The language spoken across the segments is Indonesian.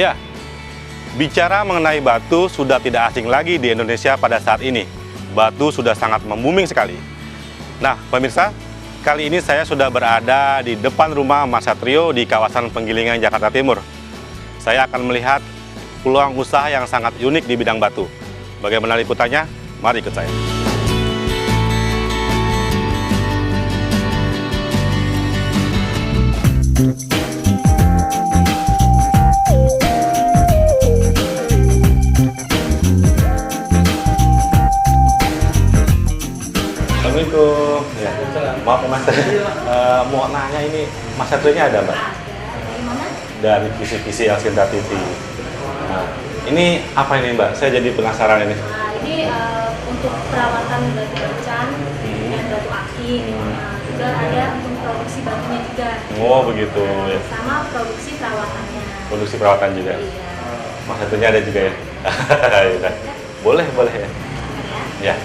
Ya, bicara mengenai batu sudah tidak asing lagi di Indonesia pada saat ini. Batu sudah sangat membuming sekali. Nah, pemirsa, kali ini saya sudah berada di depan rumah Mas Satrio di kawasan Penggilingan, Jakarta Timur. Saya akan melihat peluang usaha yang sangat unik di bidang batu. Bagaimana liputannya? Mari ikut saya. Assalamualaikum. Ya. Maaf Mas, mau nanya ini Mas Satrio-nya ada Mbak? Dari Kisi-Kisi Elsinta TV. Nah, ini apa ini Mbak? Saya jadi penasaran ini. Ini untuk perawatan batu bacan dan batu akik. Juga ada untuk produksi batunya juga. Oh begitu ya. Sama produksi perawatannya. Produksi perawatan juga. Iya. Mas Satrio-nya ada juga ya? Ya. Boleh ya. Ya.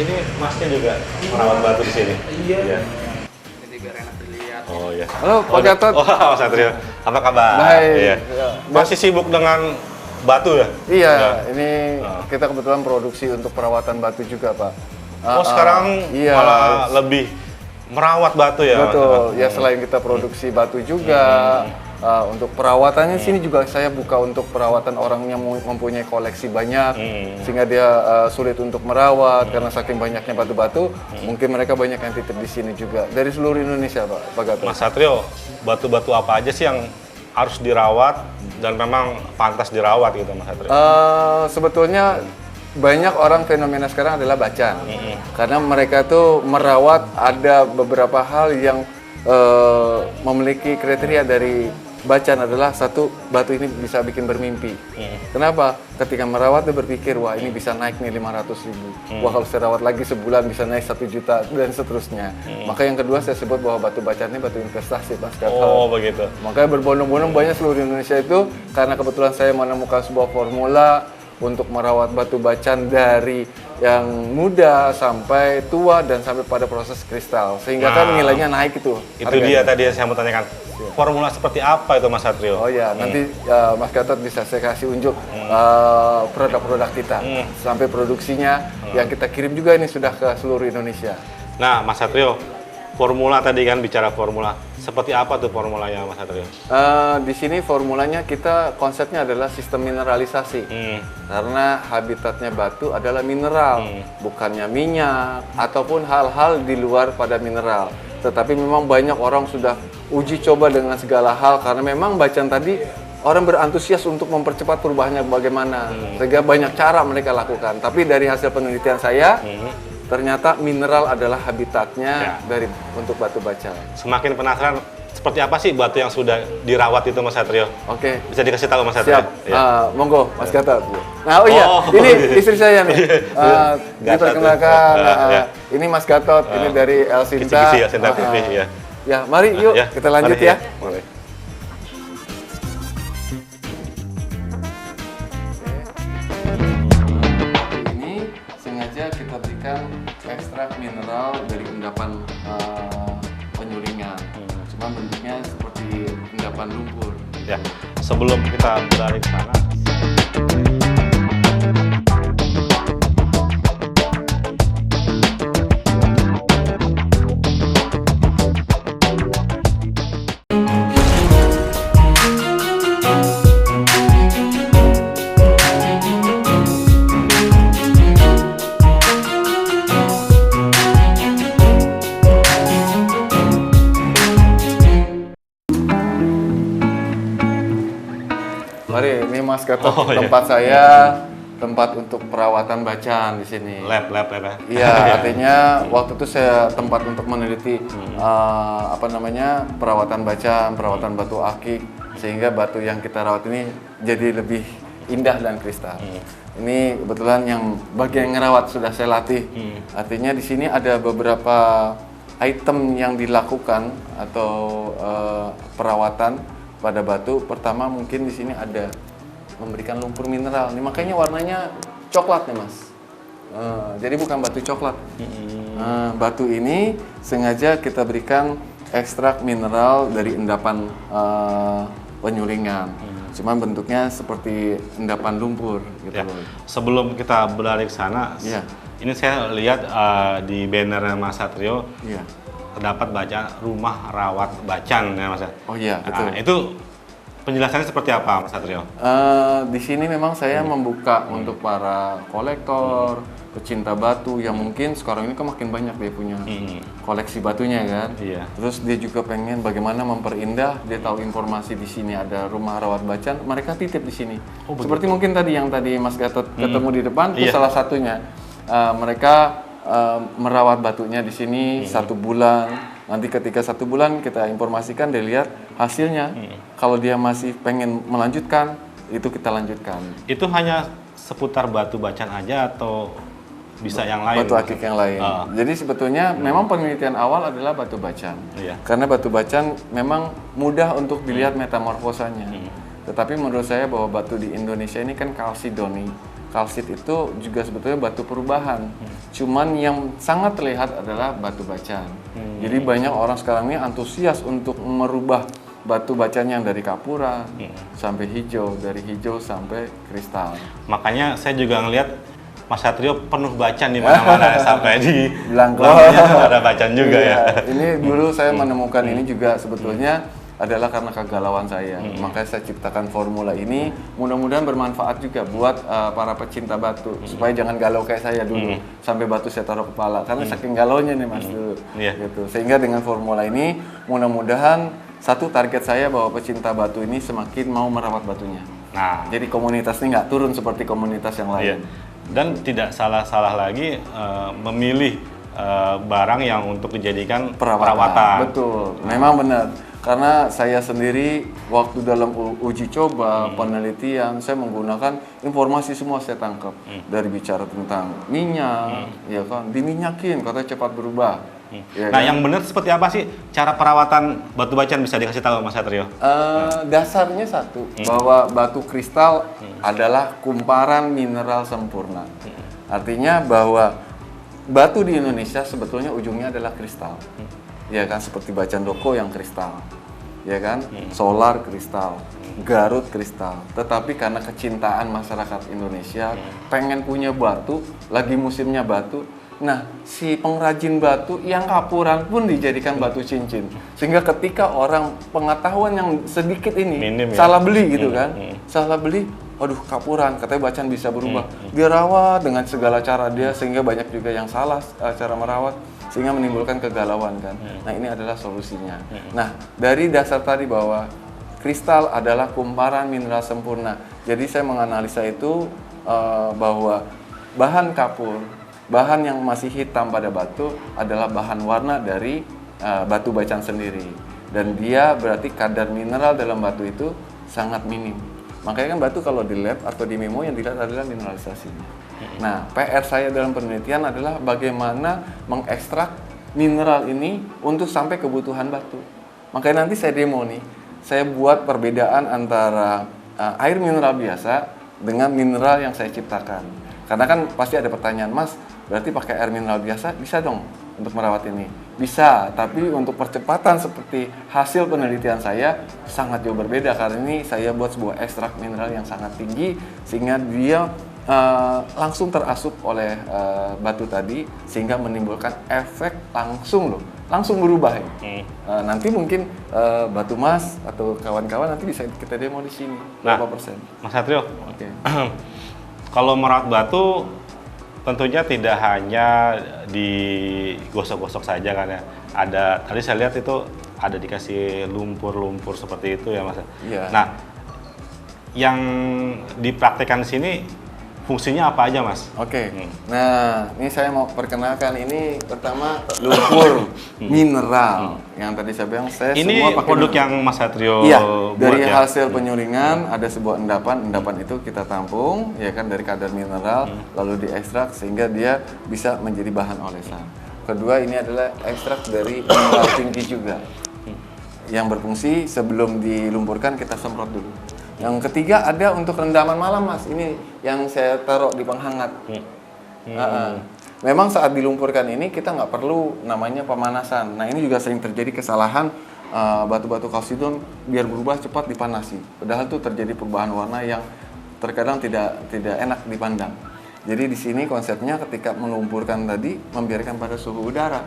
Ini Masnya juga merawat batu di sini. Iya. Jadi biar enak dilihat. Oh iya. Halo Pak Gatot. Oh Mas Satrio, apa kabar? Baik. Iya. Masih sibuk dengan batu ya? Iya, Ya. ini kita kebetulan produksi untuk perawatan batu juga Pak. Oh sekarang iya. malah lebih merawat batu ya? Betul, ya selain kita produksi batu juga, untuk perawatannya sini juga saya buka untuk perawatan orang yang mempunyai koleksi banyak, sehingga dia sulit untuk merawat karena saking banyaknya batu-batu, mungkin mereka banyak yang titip di sini juga dari seluruh Indonesia Pak Gatot. Mas Satrio, batu-batu apa aja sih yang harus dirawat dan memang pantas dirawat gitu Mas Satrio? Sebetulnya banyak orang fenomena sekarang adalah bacan, karena mereka tuh merawat ada beberapa hal yang memiliki kriteria dari bacan adalah satu, batu ini bisa bikin bermimpi. Kenapa? Ketika merawat dia berpikir, wah ini bisa naik nih 500.000. Wah kalau saya rawat lagi sebulan bisa naik 1 juta dan seterusnya. Maka yang kedua saya sebut bahwa batu bacan ini batu investasi Mas Gatot. Oh begitu. Makanya berbondong-bondong banyak seluruh Indonesia itu karena kebetulan saya menemukan sebuah formula untuk merawat batu bacan dari yang muda sampai tua dan sampai pada proses kristal, sehingga kan nilainya naik itu. Itu harganya. dia tadi yang saya mau tanyakan. Formula seperti apa itu Mas Satrio? Oh ya, nanti Mas Gatot bisa saya kasih unjuk produk-produk kita sampai produksinya yang kita kirim juga ini sudah ke seluruh Indonesia. Nah Mas Satrio, formula tadi kan bicara formula. Seperti apa tuh formulanya Mas Satrio? Di sini formulanya kita konsepnya adalah sistem mineralisasi. Karena habitatnya batu adalah mineral, bukannya minyak ataupun hal-hal di luar pada mineral. Tetapi memang banyak orang sudah uji coba dengan segala hal karena memang bacan tadi orang berantusias untuk mempercepat perubahannya bagaimana. Sehingga banyak cara mereka lakukan. Tapi dari hasil penelitian saya, ternyata mineral adalah habitatnya untuk batu bacan. Semakin penasaran seperti apa sih batu yang sudah dirawat itu Mas Satrio? Oke. Bisa dikasih tahu Mas Satrio? Siap. Monggo Mas Gatot. Nah, ini istri saya nih. Diperkenalkan. Ini Mas Gatot, ini dari Elsinta. Kisi-Kisi Elsinta TV ya. Ya, mari yuk kita lanjut mari, ya. Boleh. Ini sengaja kita berikan ekstrak mineral dari endapan penyulingan. Cuma bentuknya seperti endapan lumpur. Ya, sebelum kita berlari ke sana. Mari, ini Mas Gatot, Oh, tempat saya, tempat untuk perawatan bacan di sini. Lab ya. Iya, artinya waktu itu saya tempat untuk meneliti perawatan bacan, perawatan batu akik, sehingga batu yang kita rawat ini jadi lebih indah dan kristal. Ini kebetulan yang bagian ngerawat sudah saya latih. Artinya di sini ada beberapa item yang dilakukan atau perawatan pada batu. Pertama mungkin di sini ada memberikan lumpur mineral. Ini makanya warnanya coklat nih Mas. Jadi bukan batu coklat. Batu ini sengaja kita berikan ekstrak mineral dari endapan penyulingan. Cuman bentuknya seperti endapan lumpur gitu Ya. loh. Sebelum kita beralih ke sana, Iya. ini saya lihat di banner Mas Satrio Iya. terdapat baca rumah rawat bacan ya Mas. Oh iya, betul. Nah, itu penjelasannya seperti apa Mas Satrio? Di sini memang saya membuka untuk para kolektor, pecinta batu yang mungkin sekarang ini kan makin banyak dia punya koleksi batunya kan. Iya. Terus dia juga pengen bagaimana memperindah, dia tahu informasi di sini ada rumah rawat bacan, mereka titip di sini. Seperti mungkin tadi yang tadi Mas Gatot ketemu di depan itu Iya. salah satunya. Mereka merawat batunya di sini 1 bulan. Nanti ketika 1 bulan kita informasikan, dia lihat hasilnya. Kalau dia masih pengen melanjutkan, itu kita lanjutkan. Itu hanya seputar batu bacan aja atau bisa yang lain? Batu akik yang lain. Jadi sebetulnya memang penelitian awal adalah batu bacan. Iya. Karena batu bacan memang mudah untuk dilihat metamorfosanya. Tetapi menurut saya bahwa batu di Indonesia ini kan kalsidoni. Kalsit itu juga sebetulnya batu perubahan. Cuman yang sangat terlihat adalah batu bacan. Jadi banyak orang sekarang ini antusias untuk merubah batu bacan yang dari kapura sampai hijau, dari hijau sampai kristal. Makanya saya juga ngelihat Mas Satrio penuh bacan di mana-mana sampai di Belangko. belakangnya ada bacan juga ya. Ini dulu saya menemukan ini juga sebetulnya adalah karena kegalauan saya. Makanya saya ciptakan formula ini, mudah-mudahan bermanfaat juga buat para pecinta batu supaya jangan galau kayak saya dulu sampai batu saya taruh kepala karena saking galaunya nih Mas dulu. Iya. Gitu. Sehingga dengan formula ini mudah-mudahan satu target saya bahwa pecinta batu ini semakin mau merawat batunya. Nah, Jadi komunitas ini nggak turun seperti komunitas yang iya. lain. Dan tidak salah-salah lagi memilih barang yang untuk dijadikan perawatan. Betul, memang benar. Karena saya sendiri waktu dalam uji coba, penelitian, saya menggunakan informasi semua saya tangkap. Dari bicara tentang minyak, ya kan, diminyakin, katanya cepat berubah. Ya Nah, kan? yang benar seperti apa sih cara perawatan batu bacan, bisa dikasih tahu Mas Satrio? Dasarnya satu, bahwa batu kristal adalah kumparan mineral sempurna. Artinya bahwa batu di Indonesia sebetulnya ujungnya adalah kristal. Ya kan, seperti bacan doko yang kristal. Ya kan, solar kristal, Garut kristal. Tetapi karena kecintaan masyarakat Indonesia pengen punya batu, lagi musimnya batu. Nah, si pengrajin batu yang kapuran pun dijadikan batu cincin. Sehingga ketika orang pengetahuan yang sedikit ini Minim, ya? salah beli gitu kan. Salah beli, waduh kapuran, katanya bacan bisa berubah. Dia rawat dengan segala cara dia sehingga banyak juga yang salah cara merawat sehingga menimbulkan kegalauan kan. Nah, ini adalah solusinya. Nah, dari dasar tadi bahwa kristal adalah kumparan mineral sempurna. Jadi saya menganalisa itu bahwa bahan kapur, bahan yang masih hitam pada batu adalah bahan warna dari batu bacan sendiri. Dan dia berarti kadar mineral dalam batu itu sangat minim. Makanya kan batu kalau di lab atau di memo yang dilihat adalah mineralisasinya. Nah, PR saya dalam penelitian adalah bagaimana mengekstrak mineral ini untuk sampai kebutuhan batu. Makanya nanti saya demo nih, saya buat perbedaan antara air mineral biasa dengan mineral yang saya ciptakan. Karena kan pasti ada pertanyaan, Mas, berarti pakai air mineral biasa bisa dong untuk merawat ini? Bisa, tapi untuk percepatan seperti hasil penelitian saya sangat jauh berbeda karena ini saya buat sebuah ekstrak mineral yang sangat tinggi sehingga dia langsung terasup oleh batu tadi sehingga menimbulkan efek langsung berubah ya. Nanti mungkin Batu Mas atau kawan-kawan nanti bisa kita demo di sini berapa persen. Mas Satrio, Oke. kalau merawat batu tentunya tidak hanya digosok-gosok saja kan ya. Ada, tadi saya lihat itu ada dikasih lumpur-lumpur seperti itu ya Mas. Iya. Nah, yang dipraktekkan di sini fungsinya apa aja Mas? Oke. Nah, ini saya mau perkenalkan ini pertama lumpur mineral yang tadi saya bilang saya Ini semua pakai produk mineral. yang Mas Satrio Iya, buat dari ya? hasil penyulingan ada sebuah endapan itu kita tampung ya kan dari kadar mineral lalu diekstrak sehingga dia bisa menjadi bahan olesan. Kedua ini adalah ekstrak dari mineral tinggi juga yang berfungsi sebelum dilumpurkan kita semprot dulu. Yang ketiga ada untuk rendaman malam Mas, ini yang saya taruh di penghangat. Memang saat dilumpurkan ini kita nggak perlu namanya pemanasan. Nah ini juga sering terjadi kesalahan batu-batu kalsidon biar berubah cepat dipanasi. Padahal itu terjadi perubahan warna yang terkadang tidak enak dipandang. Jadi di sini konsepnya ketika melumpurkan tadi membiarkan pada suhu udara.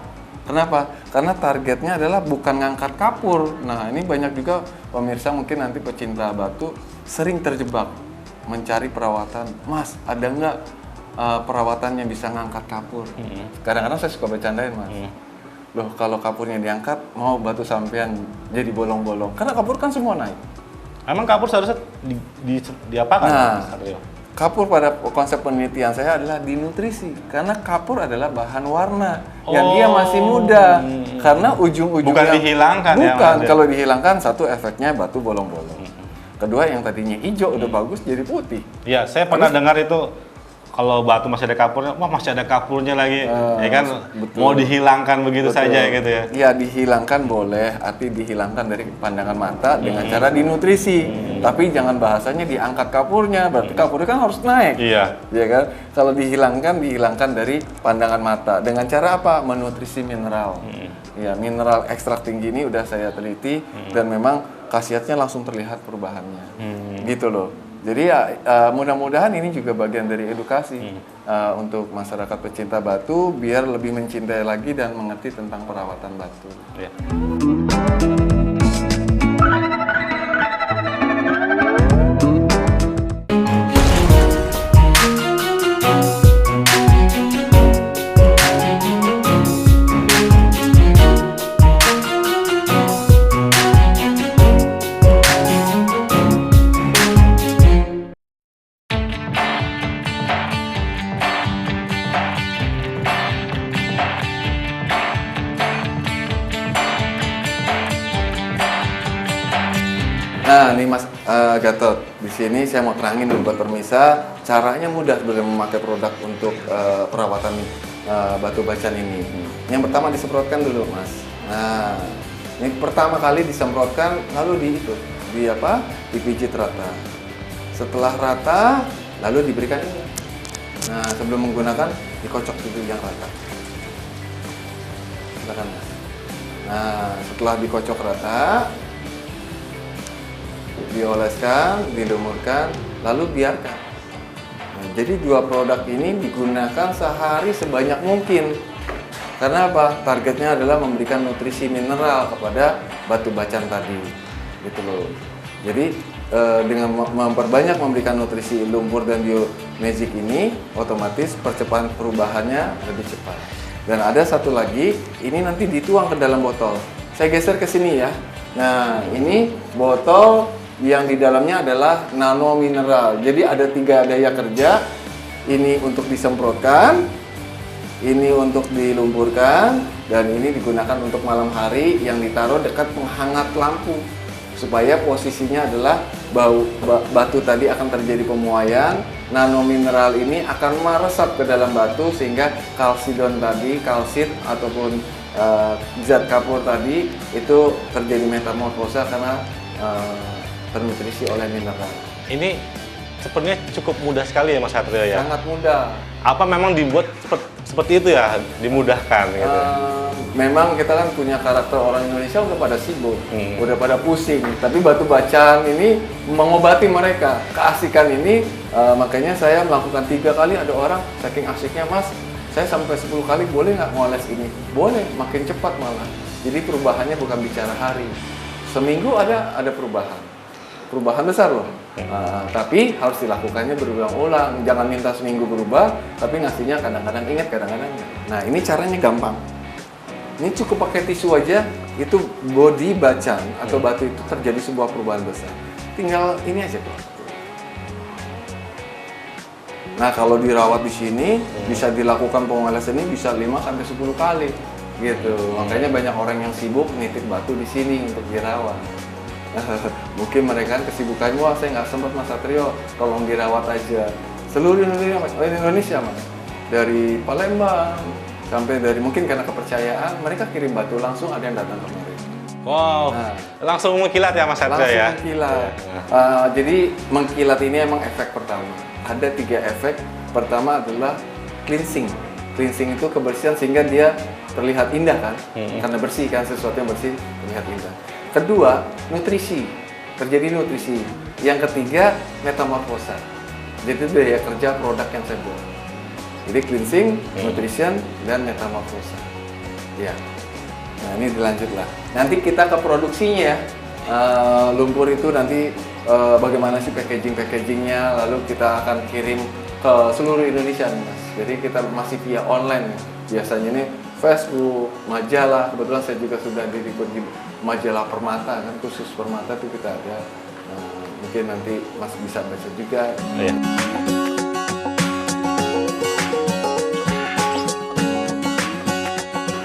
Kenapa? Karena targetnya adalah bukan ngangkat kapur. Nah, ini banyak juga pemirsa mungkin nanti pecinta batu sering terjebak mencari perawatan. Mas, ada nggak perawatan yang bisa ngangkat kapur? Kadang-kadang saya suka bercandain, Mas. Loh, kalau kapurnya diangkat, mau batu sampean jadi bolong-bolong. Karena kapur kan semua naik. Emang kapur seharusnya diapakan? Nah, Mas Satrio? kapur pada konsep penelitian saya adalah dinutrisi. Karena kapur adalah bahan warna yang dia masih muda. Karena ujung-ujungnya Bukan dihilangkan ya, bukan. Mas? Kalau dihilangkan, satu efeknya batu bolong-bolong. Kedua, yang tadinya hijau udah bagus jadi putih. Ya, saya pernah dengar itu kalau batu masih ada kapurnya, wah masih ada kapurnya lagi, ya kan? betul. Mau dihilangkan begitu Betul. saja gitu ya? Iya, dihilangkan boleh, arti dihilangkan dari pandangan mata dengan cara dinutrisi. Tapi jangan bahasanya diangkat kapurnya, berarti kapurnya kan harus naik. Iya. Ya kan? Kalau dihilangkan dari pandangan mata. Dengan cara apa? Menutrisi mineral. Ya, mineral ekstrak tinggi ini udah saya teliti dan memang khasiatnya langsung terlihat perubahannya. Gitu loh. Jadi ya mudah-mudahan ini juga bagian dari edukasi untuk masyarakat pecinta batu biar lebih mencintai lagi dan mengerti tentang perawatan batu. Ya. Nah, nih Mas Gatot, di sini saya mau terangin dulu buat pemirsa, caranya mudah sebelum memakai produk untuk perawatan batu bacan ini. Yang pertama disemprotkan dulu, Mas. Nah, ini pertama kali disemprotkan, lalu dipijit rata. Setelah rata, lalu diberikan ini. Nah, sebelum menggunakan dikocok dulu yang rata. Silakan, Mas. Nah, setelah dikocok rata, dioleskan, dilumurkan, lalu biarkan. Nah, jadi dua produk ini digunakan sehari sebanyak mungkin. Karena apa? Targetnya adalah memberikan nutrisi mineral kepada batu bacan tadi, gitu loh. Jadi dengan memperbanyak memberikan nutrisi lumpur dan biomagic ini, otomatis percepatan perubahannya lebih cepat. Dan ada satu lagi, ini nanti dituang ke dalam botol. Saya geser ke sini ya. Nah, ini botol yang di dalamnya adalah nano mineral. Jadi ada 3 daya kerja. Ini untuk disemprotkan, ini untuk dilumpurkan, dan ini digunakan untuk malam hari yang ditaruh dekat penghangat lampu. Supaya posisinya adalah batu tadi akan terjadi pemuaian, nano mineral ini akan meresap ke dalam batu sehingga kalsidon tadi, kalsit ataupun zat kapur tadi itu terjadi metamorfosa karena ternutrisi oleh mineral. Ini sepertinya cukup mudah sekali ya Mas Satrio ya? Sangat mudah. Apa memang dibuat seperti itu ya, dimudahkan gitu? Memang kita kan punya karakter orang Indonesia udah pada sibuk, udah pada pusing. Tapi batu bacan ini mengobati mereka. Keasikan ini, makanya saya melakukan 3 kali. Ada orang saking asiknya, Mas, saya sampai 10 kali boleh nggak ngoles ini? Boleh, makin cepat malah. Jadi perubahannya bukan bicara hari. Seminggu ada perubahan besar loh. Tapi harus dilakukannya berulang-ulang. Jangan minta seminggu berubah, tapi ngasihnya kadang-kadang ingat, kadang-kadang enggak. Nah, ini caranya gampang. Ini cukup pakai tisu aja, itu body bacan atau batu itu terjadi sebuah perubahan besar. Tinggal ini aja kok. Nah, kalau dirawat di sini bisa dilakukan pengolesan ini bisa 5 sampai 10 kali gitu. Makanya banyak orang yang sibuk nitip batu di sini untuk dirawat. Mungkin mereka kesibukannya, wah saya nggak sempat Mas Satrio, tolong dirawat aja. Seluruh Indonesia Mas, dari Palembang sampai dari mungkin karena kepercayaan mereka kirim batu langsung, ada yang datang kemari. Wow, langsung mengkilat ya Mas Satrio Langsung ya? mengkilat. Jadi mengkilat ini emang efek pertama. Ada 3 efek. Pertama adalah cleansing. Cleansing itu kebersihan sehingga dia terlihat indah kan? Karena bersih kan, sesuatu yang bersih terlihat indah. Kedua, nutrisi. Terjadi nutrisi. Yang ketiga, metamorfosa. Jadi itu daya kerja produk yang saya buat. Jadi cleansing, nutrition, dan metamorfosa. Ya. Nah ini dilanjutlah. Nanti kita ke produksinya ya. Lumpur itu nanti bagaimana sih packagingnya, lalu kita akan kirim ke seluruh Indonesia nih Mas. Jadi kita masih via online ya. Biasanya ini Facebook, majalah. Kebetulan saya juga sudah diliput di majalah Permata kan, khusus Permata itu kita ada. Mungkin nanti Mas bisa baca juga. Iya.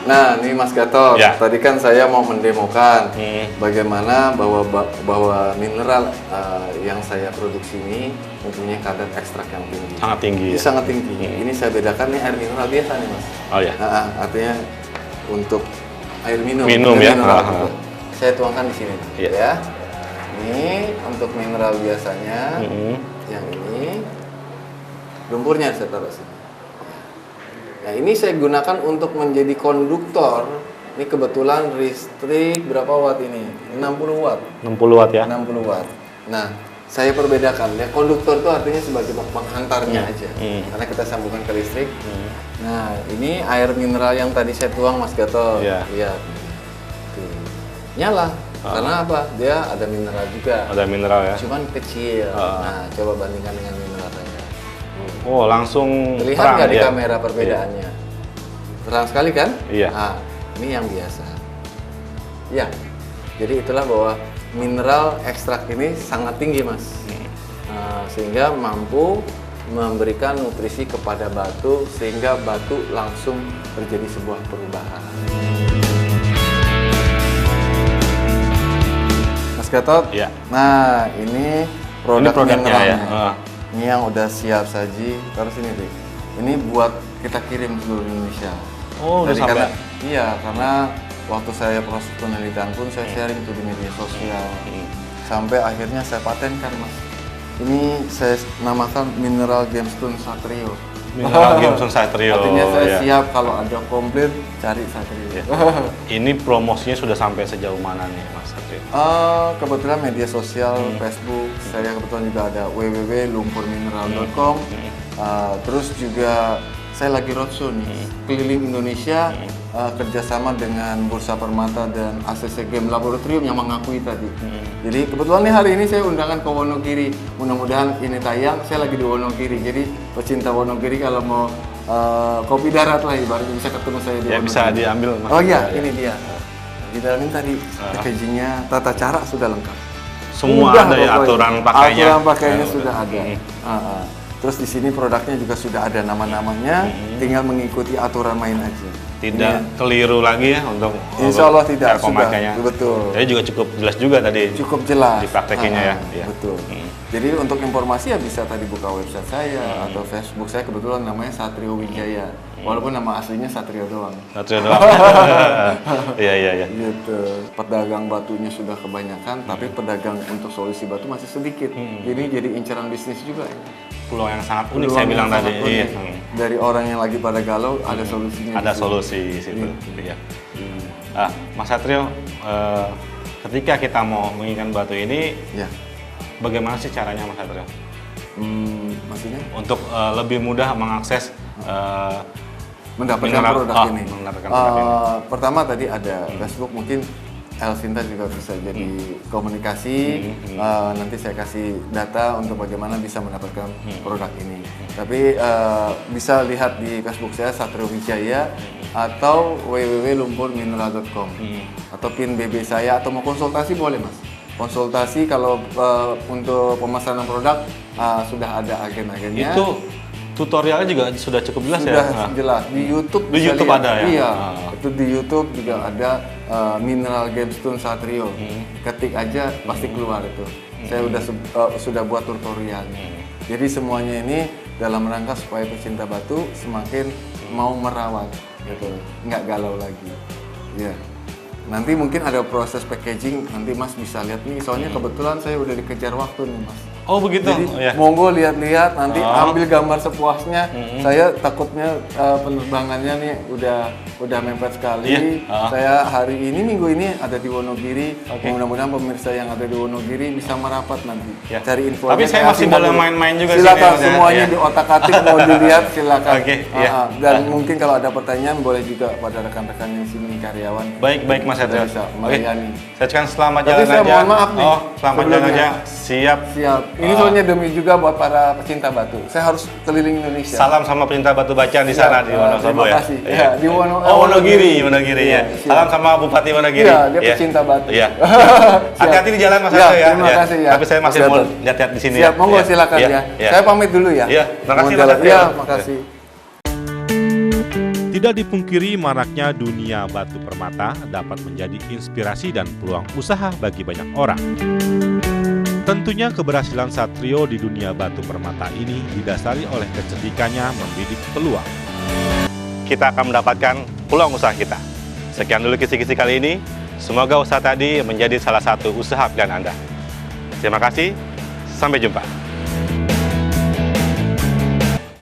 Nah, ini Mas Gatot. Ya. Tadi kan saya mau mendemokan bagaimana bahwa mineral yang saya produksi ini mempunyai kadar ekstrak yang tinggi. Sangat tinggi. Ini sangat tinggi. Ini saya bedakan nih air mineral biasa nih Mas. Oh ya. Artinya untuk air minum. Minum air ya. mineral. Saya tuangkan di sini Iya. ya. Ini untuk mineral biasanya. Yang ini lumpurnya saya taruh sini. Nah ini saya gunakan untuk menjadi konduktor. Ini kebetulan listrik berapa watt ini? 60 watt. 60 watt ya. 60 watt. Nah saya perbedakan ya, konduktor itu artinya sebagai penghantarnya aja. Karena kita sambungkan ke listrik. Nah ini air mineral yang tadi saya tuang Mas Gatot. Iya. Lihat. Tuh. Nyala. Karena apa? Dia ada mineral juga. Ada mineral ya. Cuman kecil. Nah, coba bandingkan dengan mineral saya. Oh, langsung Terlihat terang nggak di ya? kamera perbedaannya? Terang sekali kan? Iya. Nah, ini yang biasa. Ya, jadi itulah bahwa mineral ekstrak ini sangat tinggi, Mas. Sehingga mampu memberikan nutrisi kepada batu, sehingga batu langsung terjadi sebuah perubahan. Mas Gatot, Iya. nah ini produk Ini produknya mineralnya. ya? Ini yang udah siap saji, taruh sini deh. Ini buat kita kirim seluruh Indonesia. Oh, udah Jadi sampai? karena waktu saya proses penelitian pun saya sharing tuh di media sosial. Sampai akhirnya saya patenkan, Mas. Ini saya namakan Mineral Gemstone Satrio. Mineral Gemstone Satrio. Artinya saya ya. siap kalau ada komplain cari Satrio. Ya. Ini promosinya sudah sampai sejauh mana nih Mas Satrio? Kebetulan media sosial, Facebook, saya kebetulan juga ada www.lumpurmineral.com. Terus juga saya lagi roadshow nih, keliling Indonesia, kerjasama dengan Bursa Permata dan ACC Game Laboratorium yang mengakui tadi. Jadi kebetulan nih hari ini saya undangan ke Wonogiri. Mudah-mudahan ini tayang, saya lagi di Wonogiri. Jadi pecinta Wonogiri kalau mau kopi darat lah ibaratnya bisa ketemu saya di Ya Wonogiri. bisa diambil Mas. Oh iya, ini dia. Di dalam ini tadi packagingnya, tata cara sudah lengkap. Semua Mudah ada ya pokoknya. aturan pakainya. Aturan pakainya sudah ada. Terus di sini produknya juga sudah ada nama-namanya, tinggal mengikuti aturan main aja. Tidak keliru lagi ya untuk Insya Allah tidak, cara pemakainya. sudah, betul. Jadi juga cukup jelas juga tadi. Cukup jelas. Dipraktekinnya ya. Iya. Betul. Jadi untuk informasi ya bisa tadi buka website saya atau Facebook saya, kebetulan namanya Satrio Wijaya. Walaupun nama aslinya Satrio doang. Satrio doang. Iya. Gitu. Pedagang batunya sudah kebanyakan, tapi pedagang untuk solusi batu masih sedikit. Ini jadi incaran bisnis juga. Peluang yang sangat unik Peluang saya yang bilang tadi. sangat Iya. unik. Dari orang yang lagi pada galau ada solusinya. Ada di situ. solusi di situ. Iya. Mas Satrio, ketika kita mau menginginkan batu ini, Ya. bagaimana sih caranya Mas Satrio? Maksudnya Untuk lebih mudah mengakses mendapatkan mineral- produk ini. mendapatkan produk ini. Pertama tadi ada Facebook, mungkin Elvinta juga bisa jadi komunikasi. Nanti saya kasih data untuk bagaimana bisa mendapatkan produk ini. Tapi bisa lihat di Facebook saya Satrio Wijaya atau www.lumpurmineral.com atau pin BB saya, atau mau konsultasi boleh Mas. Konsultasi kalau untuk pemesanan produk sudah ada agen-agennya. Itu tutorialnya juga sudah cukup jelas Sudah ya? jelas di YouTube. Di bisa YouTube lihat. ada ya? Iya, itu di YouTube juga ada Mineral Gemstone Satrio. Ketik aja pasti keluar itu. Saya sudah buat tutorialnya. Jadi semuanya ini dalam rangka supaya pecinta batu semakin mau merawat, gitu, nggak galau lagi. Ya. Nanti mungkin ada proses packaging, nanti Mas bisa lihat nih. Soalnya kebetulan saya udah dikejar waktu nih Mas. Oh begitu? Jadi Oh, ya. monggo lihat-lihat, nanti ambil gambar sepuasnya. Saya takutnya penerbangannya nih udah udah mepet sekali. Iya. Saya hari ini minggu ini ada di Wonogiri. Oke. Mudah-mudahan pemirsa yang ada di Wonogiri bisa merapat nanti. Ya. Cari info. Tapi saya masih boleh main-main juga silakan sini, Mas, ya. semuanya Iya. di otak-atik mau dilihat silakan. Oke, iya. Dan mungkin kalau ada pertanyaan boleh juga pada rekan-rekan yang sini karyawan. Baik Mas Satrio. Bisa Oke. melayani. Saya ucapkan selamat Tapi jalan saya aja. mohon maaf nih, Oh, selamat jalan sebelumnya. aja. Siap. Siap. Ini soalnya demi juga buat para pecinta batu. Saya harus keliling Indonesia. Salam sama pecinta batu bacaan di sana di Wonosobo terima ya. kasih. Iya. Ya, di Wonogiri Iya, ya. siap. Salam sama Bupati Wonogiri. Iya, dia pecinta batu. Iya. Siap. Hati-hati di jalan Mas Ya, Satrio ya. terima kasih ya. Tapi saya masih Mas mau Gatot. lihat-lihat di sini Siap, ya. monggo Iya. silakan Iya. ya. Iya. Saya pamit dulu ya. Iya, terima kasih, Mau Mas jalan. Satrio. Iya, makasih. Tidak dipungkiri maraknya dunia batu permata dapat menjadi inspirasi dan peluang usaha bagi banyak orang. Tentunya keberhasilan Satrio di dunia batu permata ini didasari oleh kecerdikannya membidik peluang. Kita akan mendapatkan peluang usaha kita. Sekian dulu kisi-kisi kali ini. Semoga usaha tadi menjadi salah satu usaha pilihan Anda. Terima kasih. Sampai jumpa.